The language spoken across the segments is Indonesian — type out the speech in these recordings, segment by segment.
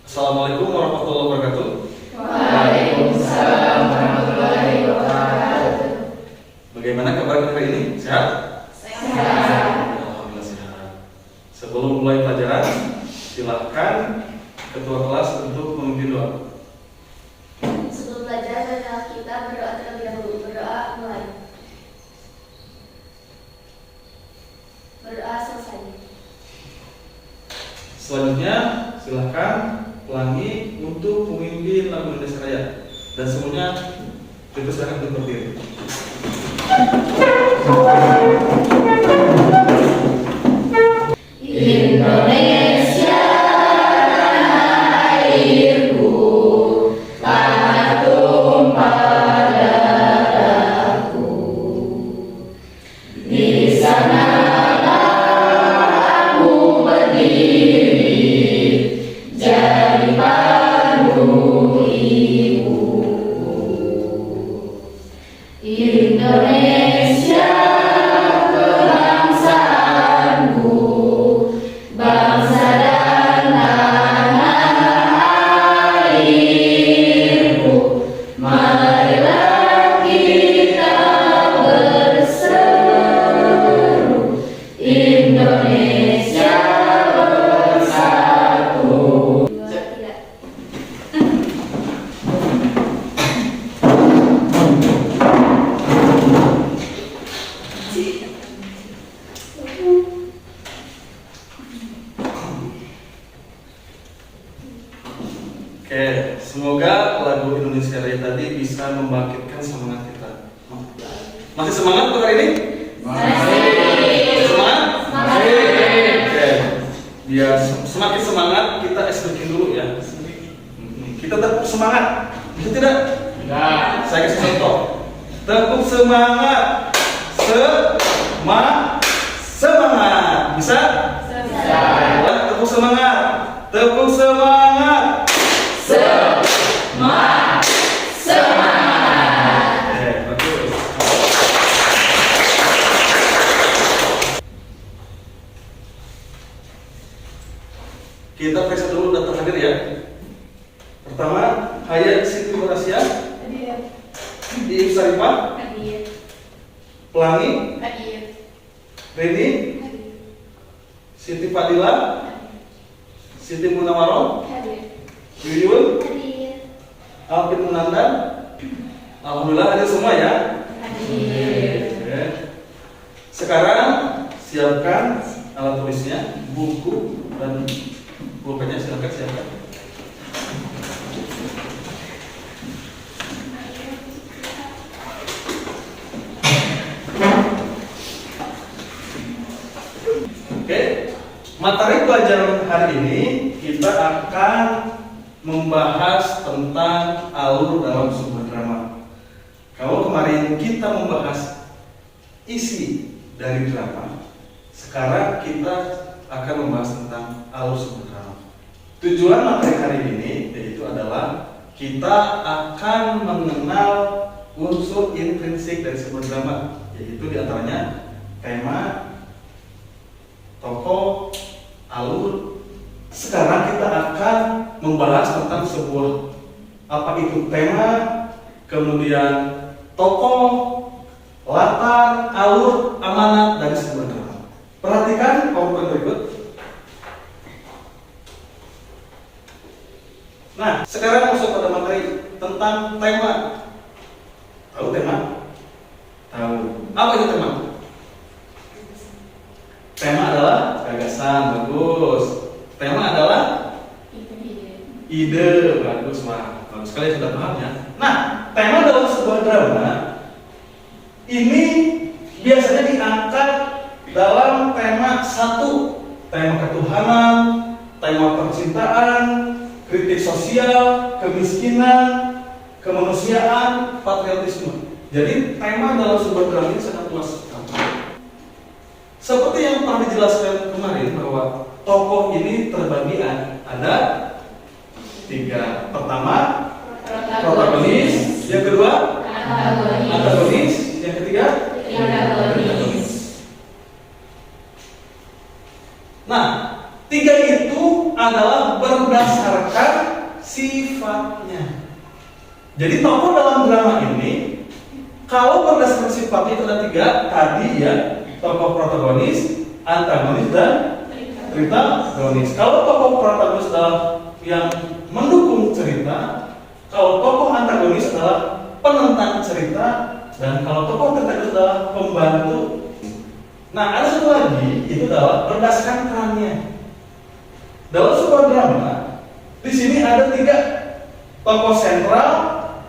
Assalamualaikum warahmatullahi wabarakatuh. Waalaikumsalam warahmatullahi wabarakatuh. Bagaimana kabar hari ini? Sehat? Sehat. Alhamdulillah sehat. Sebelum mulai pelajaran, silahkan ketua kelas untuk memimpin doa. Sebelum belajar, marilah kita berdoa terlebih dahulu. Berdoa mulai. Berdoa selesai. Selanjutnya, silahkan ulangi untuk memimpin lagu Indonesia Raya. Dan semuanya dipersilakan untuk berdiri. Indonesia airku, tanah tumpah darahku. Di sanalah aku berdiri, jadi pandu ibuku. Indonesia kebangsaanku, bangsa dan tanah airku. Marilah kita berseru, Indonesia bersatu. 2, 3. Oke, semoga lagu Indonesia Raya tadi bisa membangkitkan semangat kita. Masih semangat untuk hari ini? Masih semangat? Oke, biar semakin semangat kita SBK dulu ya. Kita tepuk semangat, bisa tidak? Saya kasih contoh. Tepuk semangat, semangat, bisa? Tepuk semangat, tepuk semangat. Semangat. Bagus. Kita periksa dulu data hadir ya. Pertama, Hayat Siti Horasia, Ibu Sarifah, Pelangi, Rini, Siti Fadila, Siti Munawaroh, Yuyun, Alvin Munanda. Alhamdulillah hadir semua ya. Oke. Sekarang siapkan alat tulisnya, buku dan pulpennya, silakan siapkan. Oke, materi pelajaran hari ini kita akan membahas tentang alur dalam sebuah drama. Kalau kemarin kita membahas isi dari drama, sekarang kita akan membahas tentang alur sebuah drama. Tujuan materi hari ini yaitu adalah kita akan mengenal unsur intrinsik dari sebuah drama, yaitu diantaranya tema, tokoh, alur. Sekarang kita akan membahas tentang sebuah apa itu tema, kemudian tokoh, latar, alur, amanat dari sebuah drama. Perhatikan PowerPoint berikut. Nah, sekarang masuk pada materi tentang tema. Tahu tema? Tahu. Apa itu tema? Tema adalah gagasan, bagus. Tema adalah ide, bagus, Pak. Bagus sekali sudah paham ya. Nah, tema dalam sebuah drama ini biasanya diangkat dalam tema satu, tema ketuhanan, tema percintaan, kritik sosial, kemiskinan, kemanusiaan, patriotisme. Jadi tema dalam sebuah drama ini sangat luas. Seperti yang pernah dijelaskan kemarin bahwa tokoh ini terbagi ada 3. Pertama, protagonis. Yang kedua, antagonis. Yang ketiga, antagonis. Nah, 3 itu adalah berdasarkan sifatnya. Jadi tokoh dalam drama ini, kalau berdasarkan sifatnya itu ada 3 tadi ya, tokoh protagonis, antagonis, dan tritagonis. Kalau tokoh protagonis adalah yang mendukung cerita, kalau tokoh antagonis adalah penentang cerita, dan kalau tokoh tritagonis adalah pembantu. Nah, ada satu lagi, itu adalah berdasarkan perannya. Dalam sebuah drama, di sini ada 3 tokoh sentral,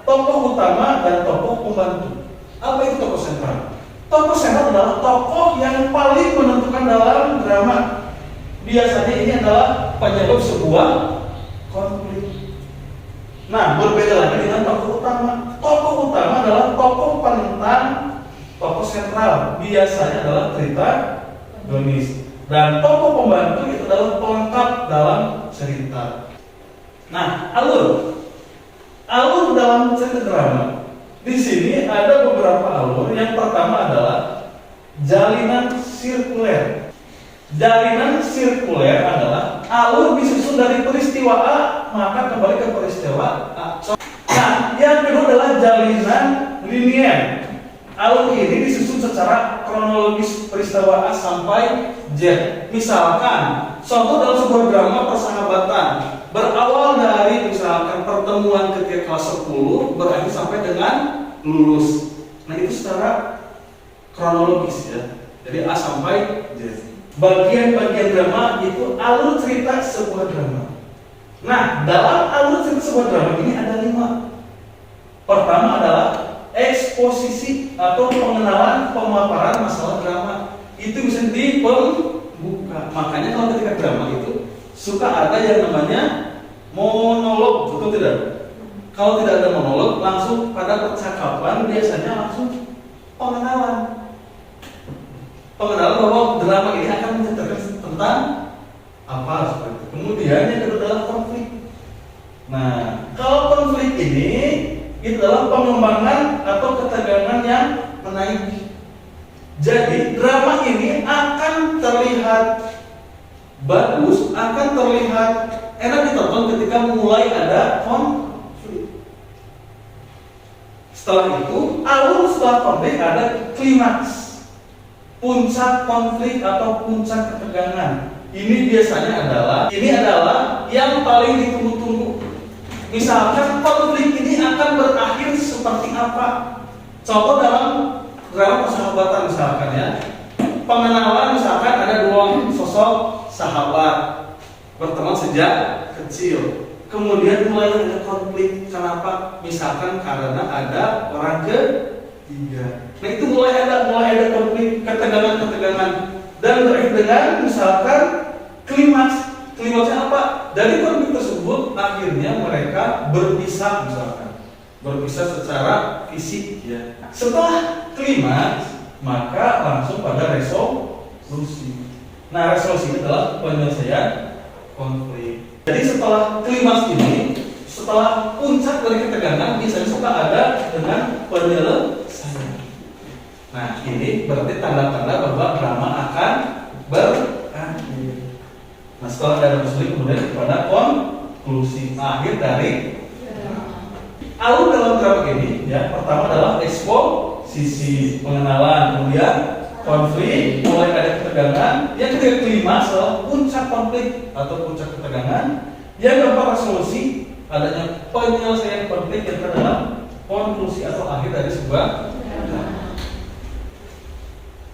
tokoh utama, dan tokoh pembantu. Apa itu tokoh sentral? Tokoh sentral adalah tokoh yang paling menentukan dalam drama. Biasanya ini adalah penyebab sebuah konflik. Nah, berbeda lagi dengan tokoh utama. Tokoh utama adalah tokoh penentang, tokoh sentral. Biasanya adalah tritagonis. Dan tokoh pembantu itu adalah pelengkap dalam cerita. Nah, alur dalam cerita drama. Di sini ada beberapa alur. Yang pertama adalah jalinan sirkuler. Jalinan sirkuler adalah alur disusun dari peristiwa A maka kembali ke peristiwa A. Nah, yang kedua adalah jalinan linier. Alur ini disusun secara kronologis peristiwa A sampai Z. Misalkan, contoh dalam sebuah drama persahabatan berawal dari misalkan pertemuan ketika kelas 10 berakhir sampai dengan lulus. Nah, itu secara kronologis ya. Jadi A sampai Z. Bagian-bagian drama itu alur cerita sebuah drama. Nah, dalam alur cerita sebuah drama ini ada 5. Pertama adalah eksposisi atau pengenalan pemaparan masalah drama. Itu bisa di pembuka. Makanya kalau ketika drama itu suka ada yang namanya monolog, betul tidak? Kalau tidak ada monolog, langsung pada percakapan biasanya langsung pengenalan. Pengenalan bahwa drama ini akan menceritakan tentang apa seperti itu. Kemudian yang kedua adalah konflik. Nah, kalau konflik ini itu adalah pengembangan atau ketegangan yang menaiki. Jadi drama ini akan terlihat bagus, akan terlihat enak ditonton ketika mulai ada konflik. Setelah itu, alur setelah konflik ada klimaks. Puncak konflik atau puncak ketegangan. Ini biasanya adalah yang paling ditunggu-tunggu. Misalkan konflik ini akan berakhir seperti apa? Contoh dalam drama persahabatan misalkan ya. Pengenalan misalkan ada 2 sosok sahabat berteman sejak kecil. Kemudian mulai ada konflik. Kenapa? Misalkan karena ada orang ketiga. Nah, itu mulai ada konflik, ketegangan dan berakhir dengan misalkan klimaks. Klimaksnya apa? Dari konflik tersebut akhirnya mereka berpisah misalkan. Berpisah secara fisik ya. Setelah klimaks maka langsung pada resolusi. Nah, resolusi adalah penyelesaian konflik. Jadi setelah klimaks ini, setelah puncak dari ketegangan biasanya suka ada dengan penyelesaian. Nah, ini berarti tanda-tanda bahwa drama akan berakhir. Nah, setelah ada resolusi kemudian kepada konklusi akhir dari alur dalam drama ini ya. Pertama adalah eksposisi, pengenalan, kemudian konflik, mulai ada ketegangan. Yang ketiga klimaks adalah puncak konflik atau puncak ketegangan. Yang keempat resolusi, adanya penyelesaian konflik yang adalah konklusi atau akhir dari sebuah drama.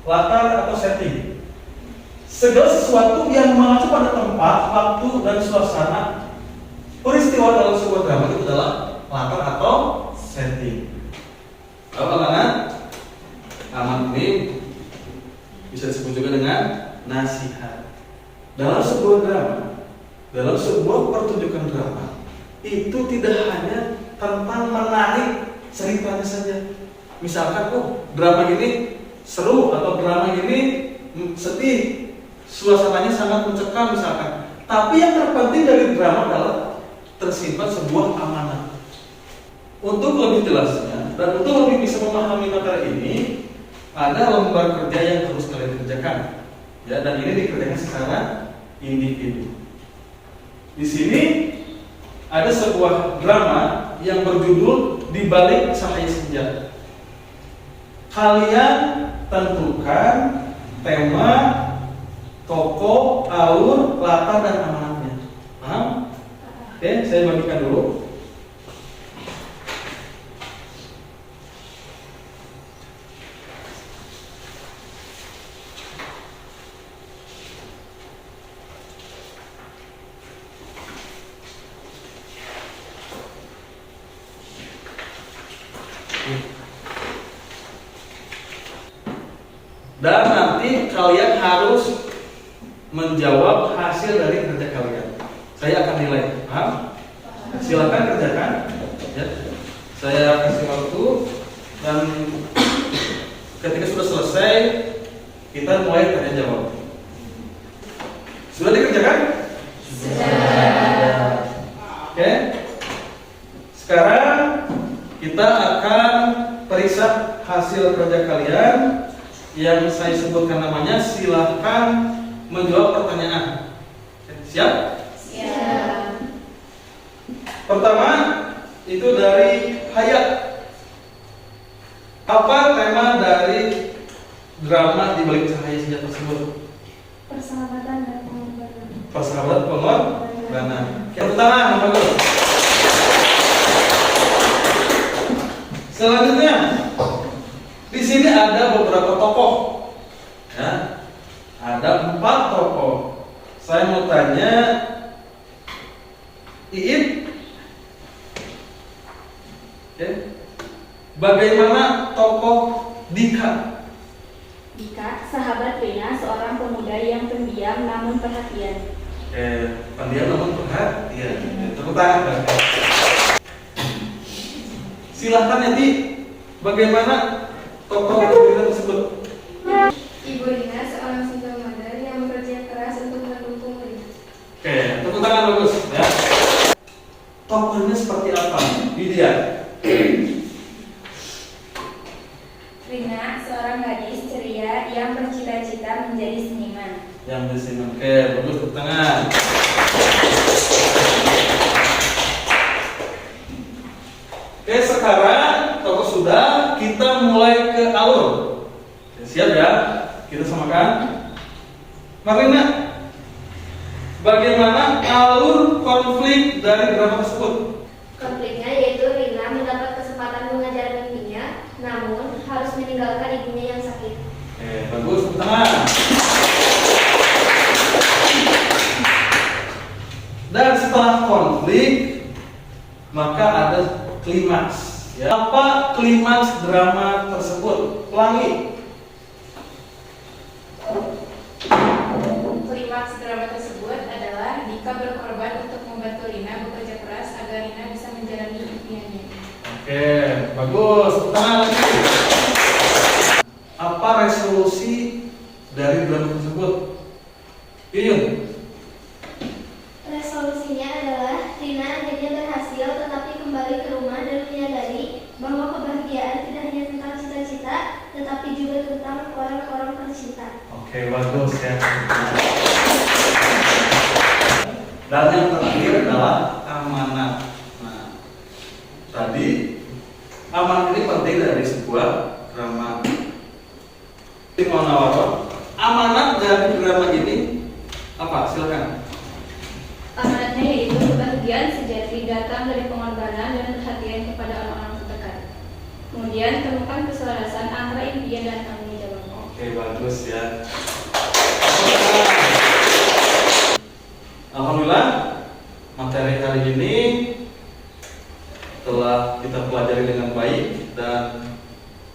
Latar atau setting. Segala sesuatu yang mengacu pada tempat, waktu, dan suasana peristiwa dalam sebuah drama itu adalah latar atau setting. Apa kan? Amat ini bisa disebut juga dengan nasihat. Dalam sebuah drama, dalam sebuah pertunjukan drama, itu tidak hanya tentang menarik ceritanya saja. Misalkan, drama ini seru atau drama ini sedih, suasananya sangat mencekam misalkan. Tapi yang terpenting dari drama adalah tersimpan sebuah amanah. Untuk lebih jelasnya dan untuk lebih bisa memahami materi ini, ada lembar kerja yang harus kalian kerjakan. Ya, dan ini dikerjakan secara individu. Di sini ada sebuah drama yang berjudul Di Balik Cahaya Senja. Kalian tentukan tema, tokoh, alur, latar, dan amanatnya. Paham? Oke, saya bagikan dulu. Dan nanti kalian harus menjawab hasil dari kerja kalian. Saya akan nilai. Paham? Silakan kerjakan. Ya. Saya kasih waktu dan ketika sudah selesai kita mulai tanya jawab. Sudah dikerjakan? Sudah. Oke. Sekarang kita akan periksa hasil kerja kalian. Yang saya sebutkan namanya, silahkan menjawab pertanyaan. Siap? Siap. Pertama, itu dari Hayat. Apa tema dari drama Di Balik Cahaya Senja tersebut? Persahabatan dan pengorbanan. Persahabatan pengorbanan. Tepuk tangan, bagus. Selanjutnya, di sini ada beberapa tokoh, ya, ada 4 tokoh. Saya mau tanya, Iip, ya, bagaimana tokoh Dika? Dika, sahabat Rina, seorang pemuda yang pendiam namun perhatian. Pendiam namun perhatian. Tepuk tangan. Silahkan ya, Di, bagaimana tokoh Rina tersebut? Ibu Rina, seorang single mother yang bekerja keras untuk mendukung Rina. Tepuk tangan bagus ya. Tokohnya seperti apa? Widya. Rina, seorang gadis ceria yang bercita-cita menjadi seniman. Yang bersinar. Bagus, tepuk tangan. Sekarang tokoh sudah, kita mulai ke alur. Siap ya? Kita samakan. Marina, bagaimana alur konflik dari drama tersebut? Konfliknya yaitu Rina mendapat kesempatan mengajar mimpinya, namun harus meninggalkan ibunya yang sakit. Bagus, tepuk tangan. Dan setelah konflik, maka ada klimaks. Ya. Apa klimaks drama tersebut? Pelangi. Klimaks drama tersebut adalah Dika berkorban untuk membantu Rina bekerja keras agar Rina bisa menjalani impiannya. Bagus. Tangan lagi. Apa resolusi dari drama tersebut? Yuyun. Resolusinya adalah Rina akhirnya berhasil tetapi kembali ke rumah dan menyadari bahwa kebahagiaan tidak hanya tentang cita-cita tetapi juga tentang orang-orang tercinta. Bagus ya. Dan yang terakhir adalah amanat. Nah, tadi amanat ini penting dari sebuah drama. Amanat dari drama ini apa? Silakan. Amanatnya yaitu kebahagiaan sejati datang dari pengorbanan dan perhatian kepada orang-orang terdekat. Kemudian temukan keselarasan antara impian dan tanggung jawab. Bagus ya. Alhamdulillah, materi hari ini telah kita pelajari dengan baik dan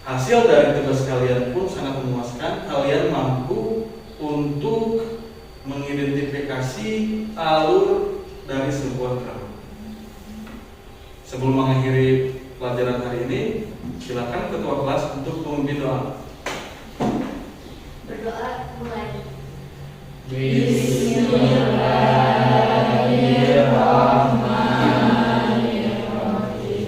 hasil dari tugas kalian pun sangat memuaskan. Kalian mampu untuk mengidentifikasi alur dari sebuah drama. Sebelum mengakhiri pelajaran hari ini, silakan ketua kelas untuk memimpin doa. Berdoa mulai. Bismillahirrahmanirrahim.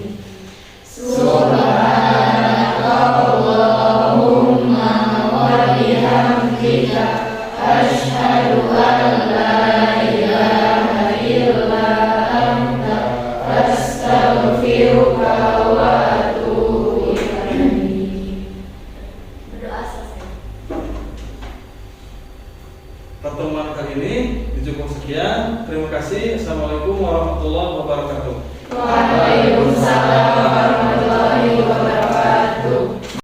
Subhanakallahumma wa bihamdika asyhadu an la ilaha illa anta pertemuan kali ini cukup sekian. Terima kasih. Assalamualaikum warahmatullahi wabarakatuh. Waalaikumsalam.